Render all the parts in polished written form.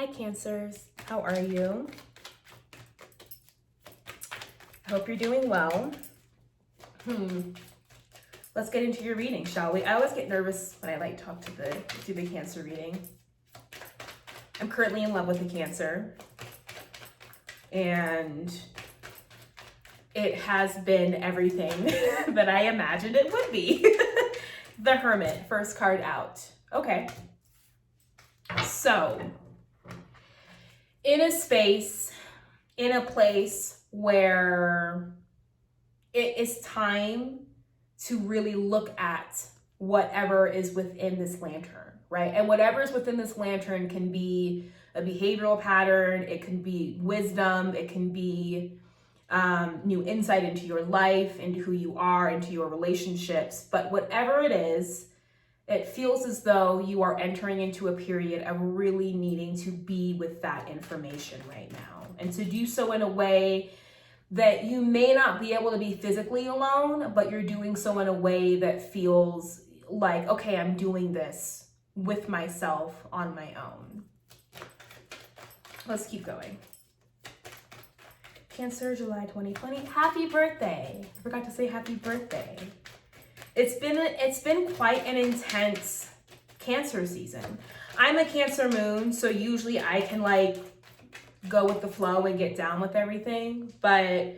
Hi, Cancers. How are you? I hope you're doing well. Let's get into your reading, shall we? I always get nervous when I talk to do the Cancer reading. I'm currently in love with a Cancer, and it has been everything that I imagined it would be. The Hermit, first card out. Okay. So, in a space, in a place where it is time to really look at whatever is within this lantern, right? And whatever is within this lantern can be a behavioral pattern, it can be wisdom, it can be new insight into your life, into who you are, into your relationships. But whatever it is, it feels as though you are entering into a period of really needing to be with that information right now. And to do so in a way that you may not be able to be physically alone, but you're doing so in a way that feels like, okay, I'm doing this with myself on my own. Let's keep going. Cancer, July 2020. Happy birthday. I forgot to say happy birthday. It's been quite an intense Cancer season. I'm a Cancer moon, so usually I can go with the flow and get down with everything. But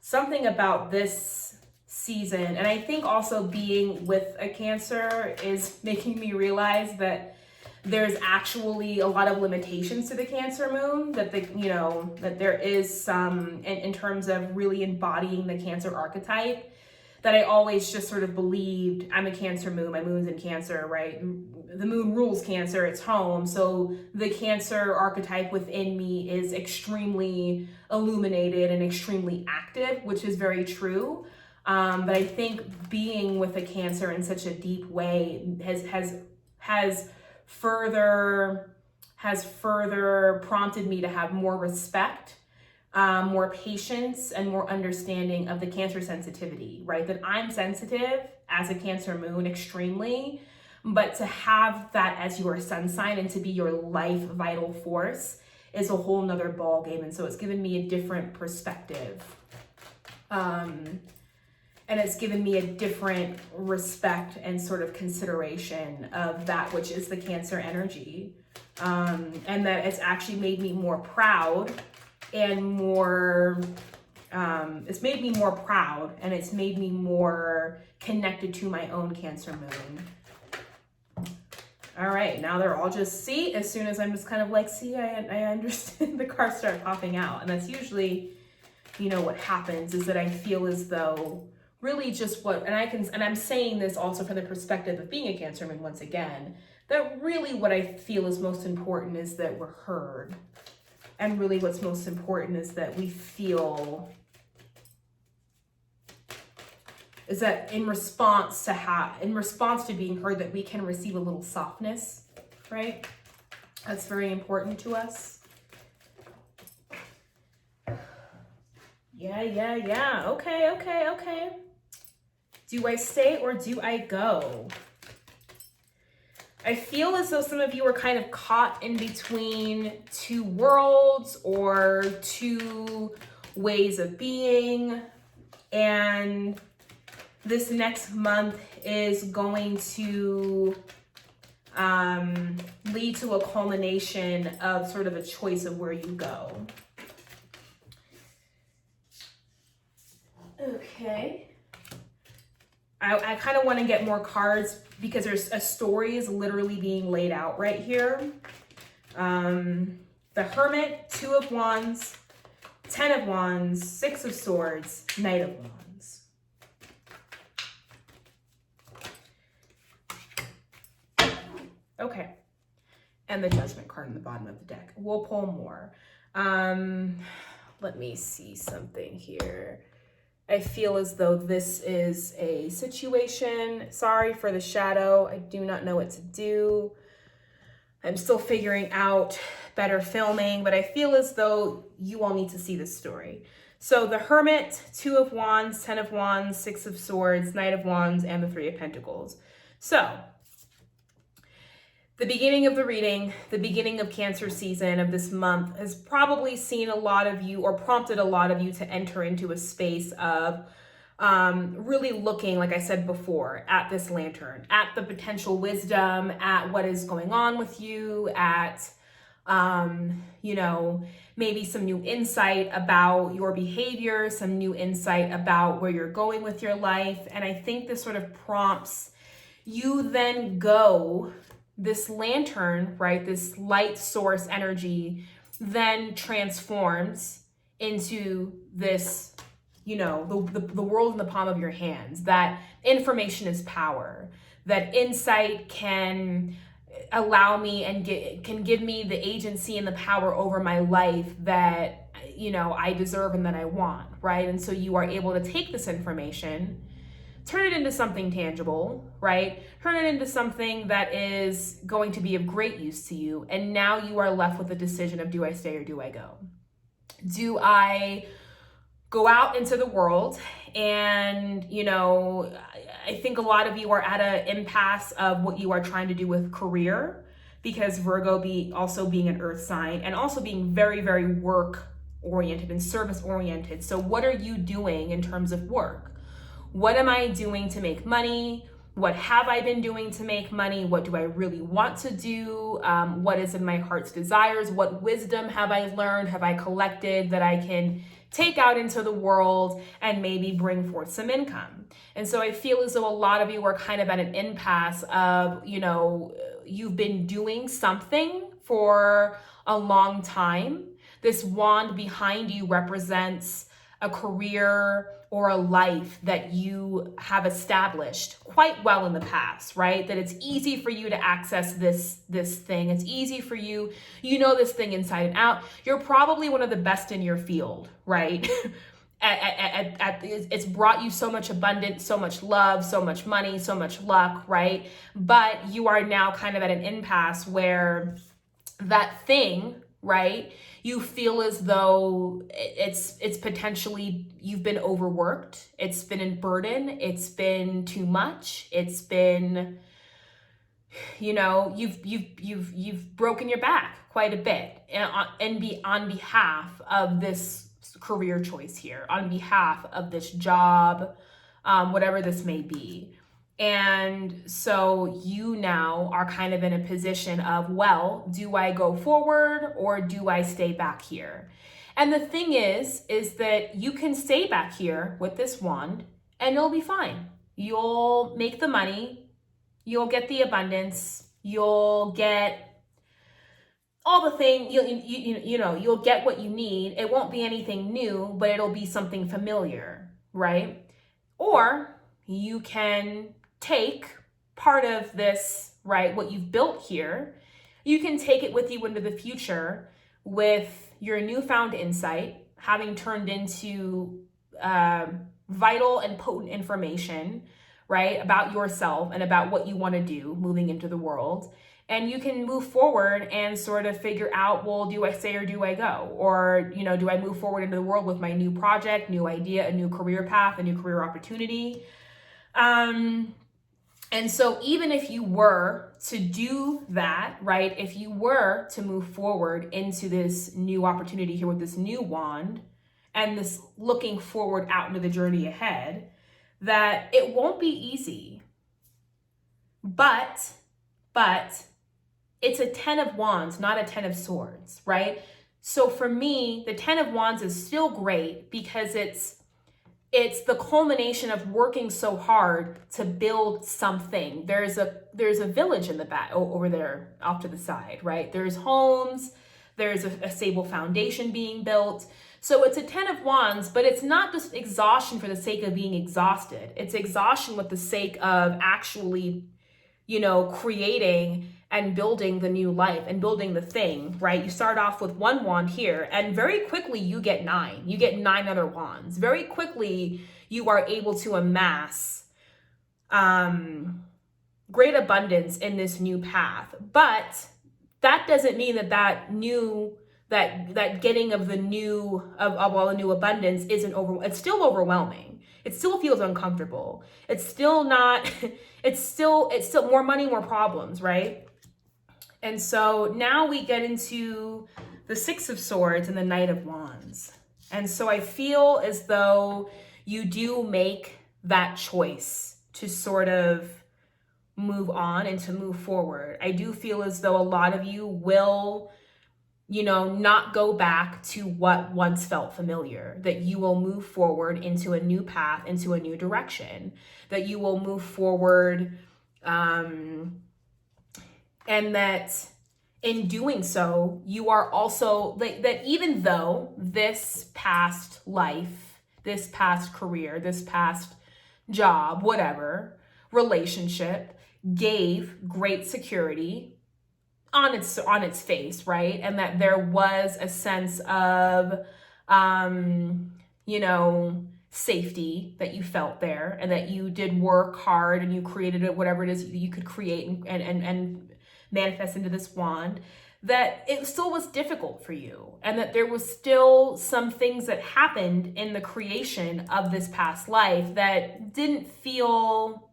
something about this season, and I think also being with a Cancer, is making me realize that there's actually a lot of limitations to the Cancer moon, that that there is some in terms of really embodying the Cancer archetype, that I always just sort of believed I'm a Cancer moon, my moon's in Cancer, right? The moon rules Cancer, it's home. So the Cancer archetype within me is extremely illuminated and extremely active, which is very true. But I think being with a Cancer in such a deep way has further prompted me to have more respect, more patience, and more understanding of the Cancer sensitivity, right? That I'm sensitive as a Cancer moon extremely, but to have that as your sun sign and to be your life vital force is a whole nother ball game. And so it's given me a different perspective. And it's given me a different respect and sort of consideration of that which is the Cancer energy. And that it's actually made me more proud and more, it's made me more proud, and it's made me more connected to my own Cancer moon. All right, now they're all just, see, as soon as I'm just kind of I understand, the cards start popping out. And that's usually, what happens is that I feel as though really just and I'm saying this also from the perspective of being a Cancer moon once again, that really what I feel is most important is that we're heard. And really what's most important is that we feel, is that in response to being heard, that we can receive a little softness, right? That's very important to us. Yeah. Okay. Do I stay or do I go? I feel as though some of you are kind of caught in between two worlds or two ways of being. And this next month is going to lead to a culmination of sort of a choice of where you go. Okay. I kind of want to get more cards because there's a story is literally being laid out right here. The Hermit, 2 of Wands, 10 of Wands, 6 of Swords, Knight of Wands. Okay. And the Judgment card in the bottom of the deck. We'll pull more. Let me see something here. I feel as though this is a situation. Sorry for the shadow. I do not know what to do. I'm still figuring out better filming, but I feel as though you all need to see this story. So the Hermit, 2 of Wands, 10 of Wands, 6 of Swords, Knight of Wands, and the 3 of Pentacles. So The beginning of the reading, the beginning of Cancer season of this month has probably seen a lot of you, or prompted a lot of you, to enter into a space of really looking, like I said before, at this lantern, at the potential wisdom, at what is going on with you, at, maybe some new insight about your behavior, some new insight about where you're going with your life. And I think this sort of prompts you then go, this lantern, right, this light source energy then transforms into this, the world in the palm of your hands, that information is power, that insight can allow me and can give me the agency and the power over my life that, I deserve and that I want, right? And so you are able to take this information, turn it into something tangible, right? Turn it into something that is going to be of great use to you. And now you are left with the decision of, do I stay or do I go? Do I go out into the world? And, I think a lot of you are at an impasse of what you are trying to do with career, because Virgo also being an earth sign and also being very, very work oriented and service oriented. So what are you doing in terms of work? What am I doing to make money? What have I been doing to make money? What do I really want to do? What is in my heart's desires? What wisdom have I learned, have I collected that I can take out into the world and maybe bring forth some income? And so I feel as though a lot of you are kind of at an impasse of, you've been doing something for a long time. This wand behind you represents a career or a life that you have established quite well in the past, right? That it's easy for you to access this thing. It's easy for you, this thing inside and out. You're probably one of the best in your field, right? It's brought you so much abundance, so much love, so much money, so much luck, right? But you are now kind of at an impasse where that thing, right, you feel as though it's potentially, you've been overworked, it's been a burden, it's been too much, it's been, you've broken your back quite a bit on behalf of this career choice here, on behalf of this job, whatever this may be. And so you now are kind of in a position of, well, do I go forward or do I stay back here? And the thing is that you can stay back here with this wand and you'll be fine. You'll make the money, you'll get the abundance, you'll get all the thing, you'll get what you need. It won't be anything new, but it'll be something familiar, right? Or you can take part of this, right, what you've built here, you can take it with you into the future with your newfound insight, having turned into vital and potent information, right, about yourself and about what you want to do moving into the world. And you can move forward and sort of figure out, well, do I stay or do I go? Or, do I move forward into the world with my new project, new idea, a new career path, a new career opportunity? And so even if you were to do that, right, if you were to move forward into this new opportunity here with this new wand and this looking forward out into the journey ahead, that it won't be easy, but it's a 10 of wands, not a 10 of swords, right? So for me, the 10 of wands is still great because it's the culmination of working so hard to build something. There's a village in the back over there off to the side, right? There's homes, there's a stable foundation being built. So it's a 10 of wands, but it's not just exhaustion for the sake of being exhausted. It's exhaustion with the sake of actually, creating and building the new life and building the thing, right? You start off with one wand here and very quickly you get 9. You get 9 other wands. Very quickly you are able to amass great abundance in this new path. But that doesn't mean that getting of the new abundance isn't it's still overwhelming. It still feels uncomfortable. It's still not, it's still more money, more problems, right? And so now we get into the Six of Swords and the Knight of Wands. And so I feel as though you do make that choice to sort of move on and to move forward. I do feel as though a lot of you will, not go back to what once felt familiar, that you will move forward into a new path, into a new direction, that you will move forward, and that in doing so, you are also that even though this past life, this past career, this past job, whatever, relationship gave great security on its face, right? And that there was a sense of safety that you felt there, and that you did work hard and you created it, whatever it is you could create and manifest into this wand, that it still was difficult for you, and that there was still some things that happened in the creation of this past life that didn't feel,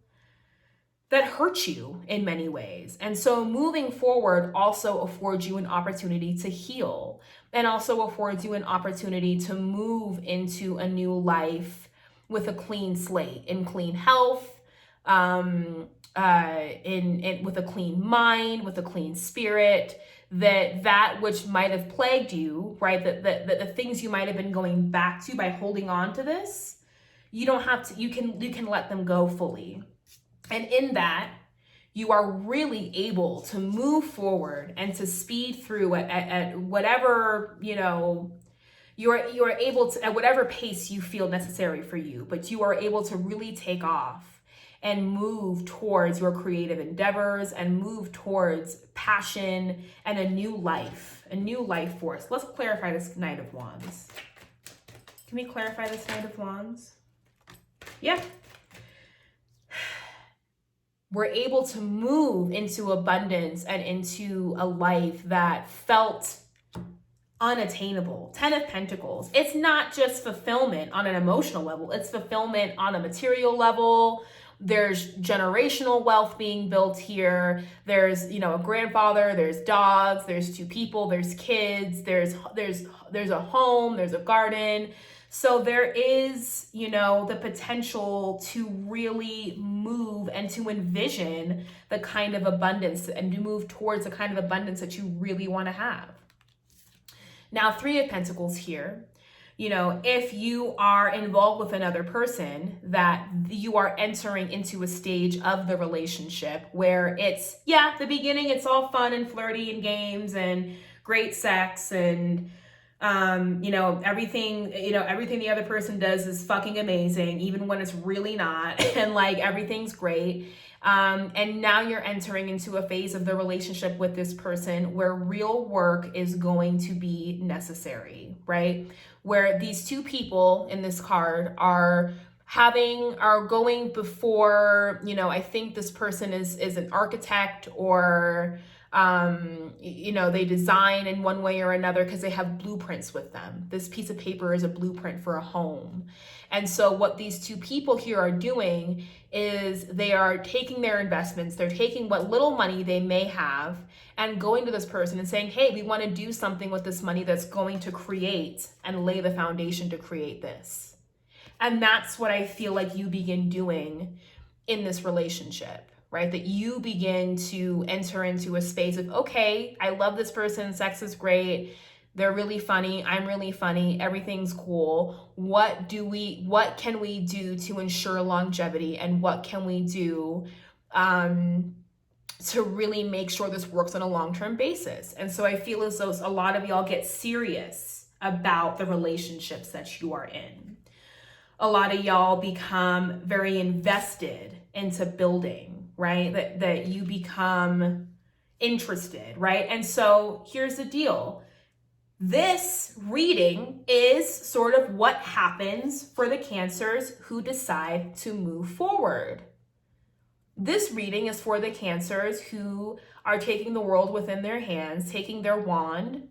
that hurt you in many ways. And so moving forward also affords you an opportunity to heal, and also affords you an opportunity to move into a new life with a clean slate, in clean health, with a clean mind, with a clean spirit, that which might have plagued you, right? That the things you might have been going back to by holding on to this, you don't have to, you can let them go fully. And in that, you are really able to move forward and to speed through at whatever, you are able to, at whatever pace you feel necessary for you, but you are able to really take off and move towards your creative endeavors and move towards passion and a new life force. Let's clarify this Knight of Wands. Can we clarify this Knight of Wands? Yeah. We're able to move into abundance and into a life that felt unattainable. 10 of Pentacles. It's not just fulfillment on an emotional level. It's fulfillment on a material level. There's generational wealth being built here. There's, a grandfather, there's dogs, there's two people, there's kids, there's a home, there's a garden. So there is, the potential to really move and to envision the kind of abundance and to move towards the kind of abundance that you really want to have. Now, 3 of Pentacles here. If you are involved with another person, that you are entering into a stage of the relationship where it's, the beginning, it's all fun and flirty and games and great sex and everything the other person does is fucking amazing, even when it's really not, and everything's great. And now you're entering into a phase of the relationship with this person where real work is going to be necessary, right? Where these two people in this card are going before, I think this person is an architect, or they design in one way or another because they have blueprints with them. This piece of paper is a blueprint for a home. And so what these two people here are doing is they are taking their investments, they're taking what little money they may have and going to this person and saying, hey, we want to do something with this money that's going to create and lay the foundation to create this. And that's what I feel like you begin doing in this relationship. Right? That you begin to enter into a space of, okay, I love this person, sex is great, they're really funny, I'm really funny, everything's cool. What can we do to ensure longevity, and what can we do to really make sure this works on a long-term basis? And so I feel as though a lot of y'all get serious about the relationships that you are in. A lot of y'all become very invested into building, right? That you become interested, right? And so here's the deal. This reading is sort of what happens for the Cancers who decide to move forward. This reading is for the Cancers who are taking the world within their hands, taking their wand,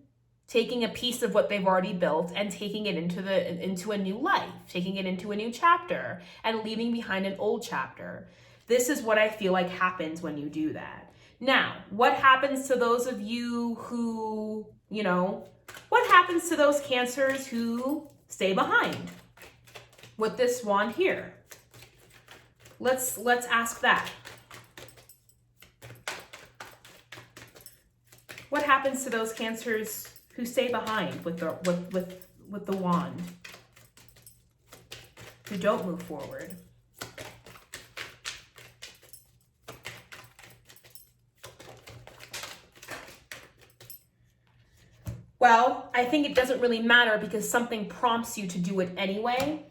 taking a piece of what they've already built and taking it into a new life, taking it into a new chapter and leaving behind an old chapter. This is what I feel like happens when you do that. Now, what happens to those of you who, what happens to those Cancers who stay behind with this wand here? Let's ask that. What happens to those Cancers who stay behind with the wand? Who don't move forward? Well, I think it doesn't really matter because something prompts you to do it anyway.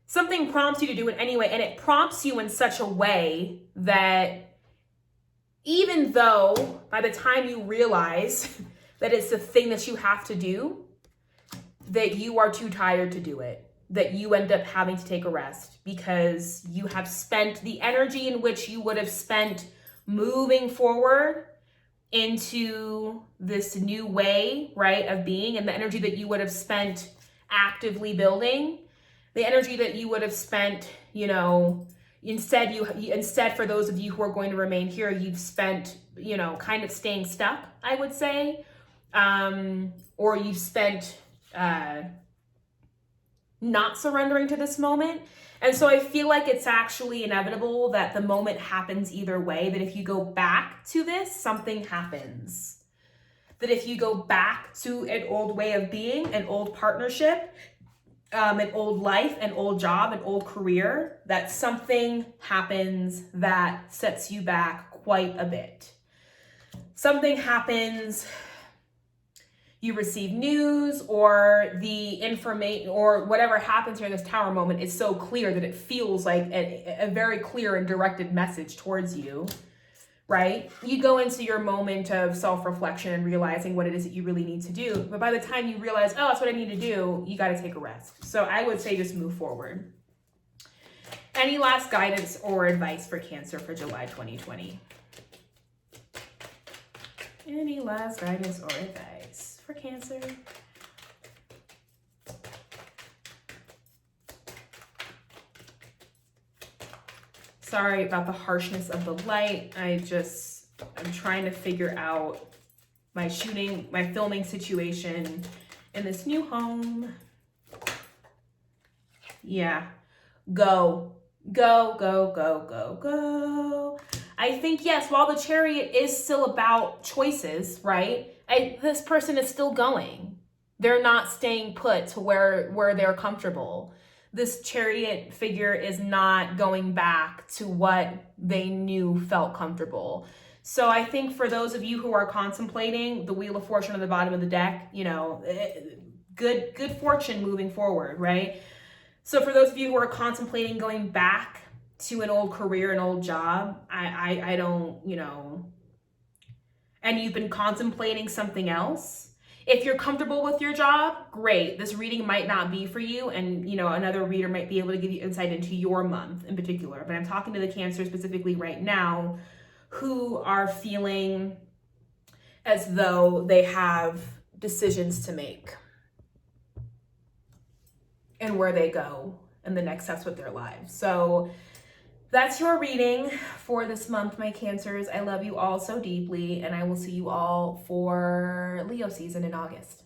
Something prompts you to do it anyway, and it prompts you in such a way that even though by the time you realize that it's the thing that you have to do, that you are too tired to do it, that you end up having to take a rest because you have spent the energy in which you would have spent moving forward into this new way, right, of being, and the energy that you would have spent actively building, the energy that you would have spent, instead for those of you who are going to remain here, you've spent, kind of staying stuck, I would say, or you've spent not surrendering to this moment. And so I feel like it's actually inevitable that the moment happens either way, that if you go back to this, something happens. That if you go back to an old way of being, an old partnership, an old life, an old job, an old career, that something happens that sets you back quite a bit. Something happens, you receive news, or the information, or whatever happens here in this Tower moment is so clear that it feels like a very clear and directed message towards you, right? You go into your moment of self-reflection and realizing what it is that you really need to do. But by the time you realize, oh, that's what I need to do, you got to take a rest. So I would say just move forward. Any last guidance or advice for Cancer for July 2020? Any last guidance or advice for Cancer? Sorry about the harshness of the light. I'm trying to figure out my filming situation in this new home. Yeah, go. I think, yes, while the Chariot is still about choices, right? This person is still going. They're not staying put to where they're comfortable. This Chariot figure is not going back to what they knew felt comfortable. So I think for those of you who are contemplating the Wheel of Fortune on the bottom of the deck, good fortune moving forward, right? So for those of you who are contemplating going back to an old career, an old job, I don't, and you've been contemplating something else, if you're comfortable with your job, great. This reading might not be for you, and another reader might be able to give you insight into your month in particular. But I'm talking to the Cancer specifically right now who are feeling as though they have decisions to make and where they go and the next steps with their lives. So that's your reading for this month, my Cancers. I love you all so deeply, and I will see you all for Leo season in August.